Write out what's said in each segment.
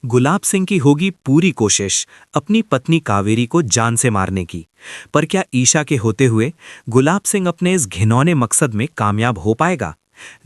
गुलाब सिंह की होगी पूरी कोशिश अपनी पत्नी कावेरी को जान से मारने की। पर क्या ईशा के होते हुए गुलाब सिंह अपने इस घिनौने मकसद में कामयाब हो पाएगा?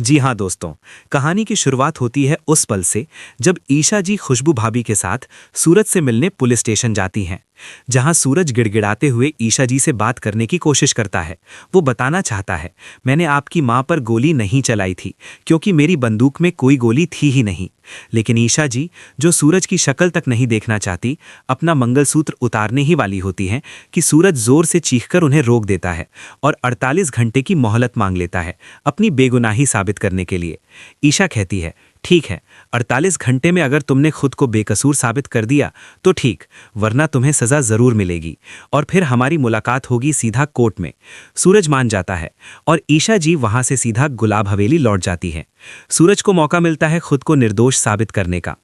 जी हां दोस्तों, कहानी की शुरुआत होती है उस पल से जब ईशा जी खुशबू भाभी के साथ सूरज से मिलने पुलिस स्टेशन जाती हैं, जहां सूरज गिड़गिड़ाते हुए ईशा जी से बात करने की कोशिश करता है। वो बताना चाहता है, मैंने आपकी मां पर गोली नहीं चलाई थी क्योंकि मेरी बंदूक में कोई गोली थी ही नहीं। लेकिन ईशा जी, जो सूरज की शक्ल तक नहीं देखना चाहती, अपना मंगलसूत्र उतारने ही वाली होती हैं कि सूरज जोर से चीखकर उन्हें रोक देता है और 48 घंटे की मोहलत मांग लेता है अपनी बेगुनाही साबित करने के लिए। ईशा कहती है, ठीक है, 48 घंटे में अगर तुमने खुद को बेकसूर साबित कर दिया तो ठीक, वरना तुम्हें सजा जरूर मिलेगी और फिर हमारी मुलाकात होगी सीधा कोर्ट में। सूरज मान जाता है और ईशा जी वहां से सीधा गुलाब हवेली लौट जाती हैं। सूरज को मौका मिलता है खुद को निर्दोष साबित करने का।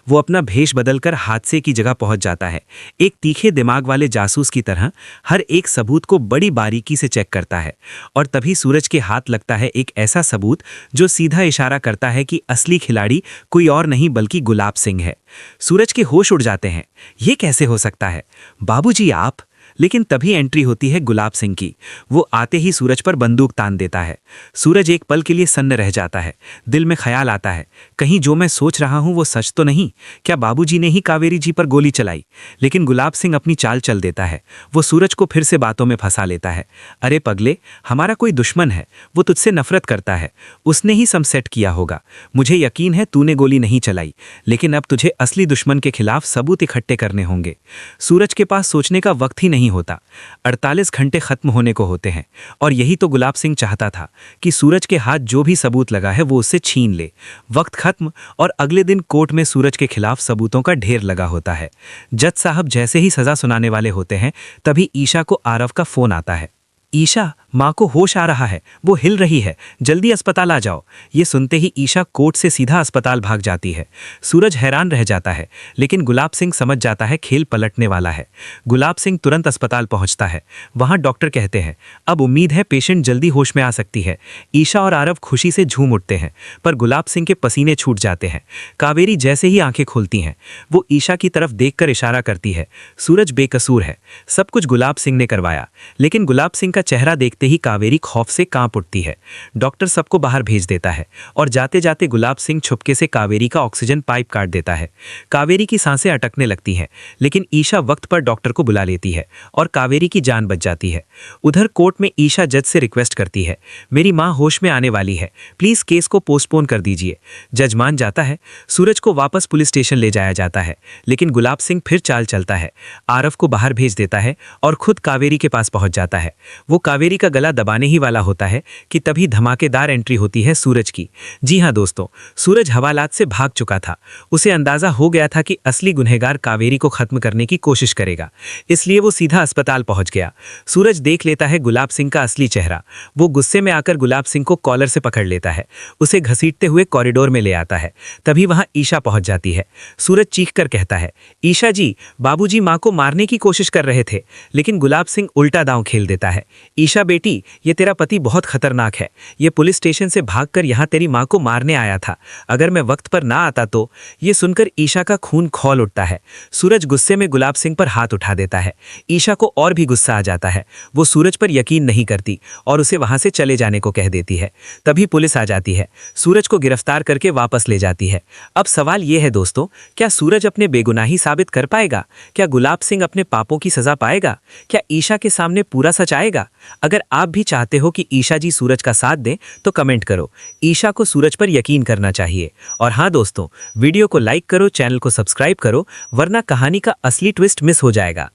वो अपना भेष बदलकर हादसे की जगह पहुंच जाता है। एक तीखे दिमाग वाले जासूस की तरह हर एक सबूत को बड़ी बारीकी से चेक करता है और तभी सूरज के हाथ लगता है एक ऐसा सबूत जो सीधा इशारा करता है कि असली खिलाड़ी कोई और नहीं बल्कि गुलाब सिंह है। सूरज के होश उड़ जाते हैं। ये कैसे हो सकता है? बाबूजी आप? लेकिन तभी एंट्री होती है गुलाब सिंह की। वो आते ही सूरज पर बंदूक तान देता है। सूरज एक पल के लिए सन्न रह जाता है। दिल में ख्याल आता है, कहीं जो मैं सोच रहा हूं वो सच तो नहीं? क्या बाबूजी ने ही कावेरी जी पर गोली चलाई? लेकिन गुलाब सिंह अपनी चाल चल देता है। वो सूरज को फिर से बातों में फंसा लेता है। अरे पगले, हमारा कोई दुश्मन है, वो तुझसे नफरत करता है, उसने ही सम सेट किया होगा। मुझे यकीन है तूने गोली नहीं चलाई, लेकिन अब तुझे असली दुश्मन के खिलाफ सबूत इकट्ठे करने होंगे। सूरज के पास सोचने का वक्त ही नहीं होता। 48 घंटे खत्म होने को होते हैं और यही तो गुलाब सिंह चाहता था कि सूरज के हाथ जो भी सबूत लगा है वो उससे छीन ले। वक्त खत्म और अगले दिन कोर्ट में सूरज के खिलाफ सबूतों का ढेर लगा होता है। जज साहब जैसे ही सजा सुनाने वाले होते हैं, तभी ईशा को आरव का फोन आता है। ईशा, मां को होश आ रहा है, वो हिल रही है, जल्दी अस्पताल आ जाओ। ये सुनते ही ईशा कोर्ट से सीधा अस्पताल भाग जाती है। सूरज हैरान रह जाता है, लेकिन गुलाब सिंह समझ जाता है खेल पलटने वाला है। गुलाब सिंह तुरंत अस्पताल पहुंचता है। वहां डॉक्टर कहते हैं, अब उम्मीद है पेशेंट जल्दी होश में आ सकती है। ईशा और आरव खुशी से झूम उठते हैं, पर गुलाब सिंह के पसीने छूट जाते हैं। कावेरी जैसे ही आंखें खोलती हैं, वो ईशा की तरफ देखकर इशारा करती है, सूरज बेकसूर है, सब कुछ गुलाब सिंह ने करवाया। लेकिन गुलाब सिंह का चेहरा देखते ही कावेरी खौफ से कांप उठती है। डॉक्टर सबको बाहर भेज देता है और जाते जाते गुलाब सिंह छुपके से कावेरी का ऑक्सीजन पाइप काट देता है। कावेरी की सांसें अटकने लगती हैं, लेकिन ईशा वक्त पर डॉक्टर को बुला लेती है और कावेरी की जान बच जाती है। उधर कोर्ट में ईशा जज से रिक्वेस्ट करती है, मेरी मां होश में आने वाली है, प्लीज केस को पोस्टपोन कर दीजिए। जज मान जाता है। सूरज को वापस पुलिस स्टेशन ले जाया जाता है, लेकिन गुलाब सिंह फिर चाल चलता है। आरव को बाहर भेज देता है और खुद कावेरी के पास पहुंच जाता है। वो कावेरी का गला दबाने ही वाला होता है कि तभी धमाकेदार एंट्री होती है सूरज की। जी हां दोस्तों, सूरज हवालात से भाग चुका था। उसे अंदाजा हो गया था कि असली गुनहगार कावेरी को खत्म करने की कोशिश करेगा, इसलिए वो सीधा अस्पताल पहुंच गया। सूरज देख लेता है गुलाब सिंह का असली चेहरा। वो गुस्से में आकर गुलाब सिंह को कॉलर से पकड़ लेता है, उसे घसीटते हुए कॉरिडोर में ले आता है। तभी वहां ईशा पहुंच जाती है। सूरज चीखकर कहता है, ईशा जी, बाबूजी मां को मारने की कोशिश कर रहे थे। लेकिन गुलाब सिंह उल्टा दांव खेल देता है। ईशा बेटी, ये तेरा पति बहुत खतरनाक है। ये पुलिस स्टेशन से भागकर यहाँ तेरी मां को मारने आया था। अगर मैं वक्त पर ना आता तो। ये सुनकर ईशा का खून खौल उठता है। सूरज गुस्से में गुलाब सिंह पर हाथ उठा देता है। ईशा को और भी गुस्सा आ जाता है। वो सूरज पर यकीन नहीं करती और उसे वहां से चले जाने को कह देती है। तभी पुलिस आ जाती है, सूरज को गिरफ्तार करके वापस ले जाती है। अब सवाल ये है दोस्तों, क्या सूरज अपने बेगुनाही साबित कर पाएगा? क्या गुलाब सिंह अपने पापों की सजा पाएगा? क्या ईशा के सामने पूरा सच आएगा? अगर आप भी चाहते हो कि ईशा जी सूरज का साथ दें तो कमेंट करो। ईशा को सूरज पर यकीन करना चाहिए। और हाँ दोस्तों, वीडियो को लाइक करो, चैनल को सब्सक्राइब करो, वरना कहानी का असली ट्विस्ट मिस हो जाएगा।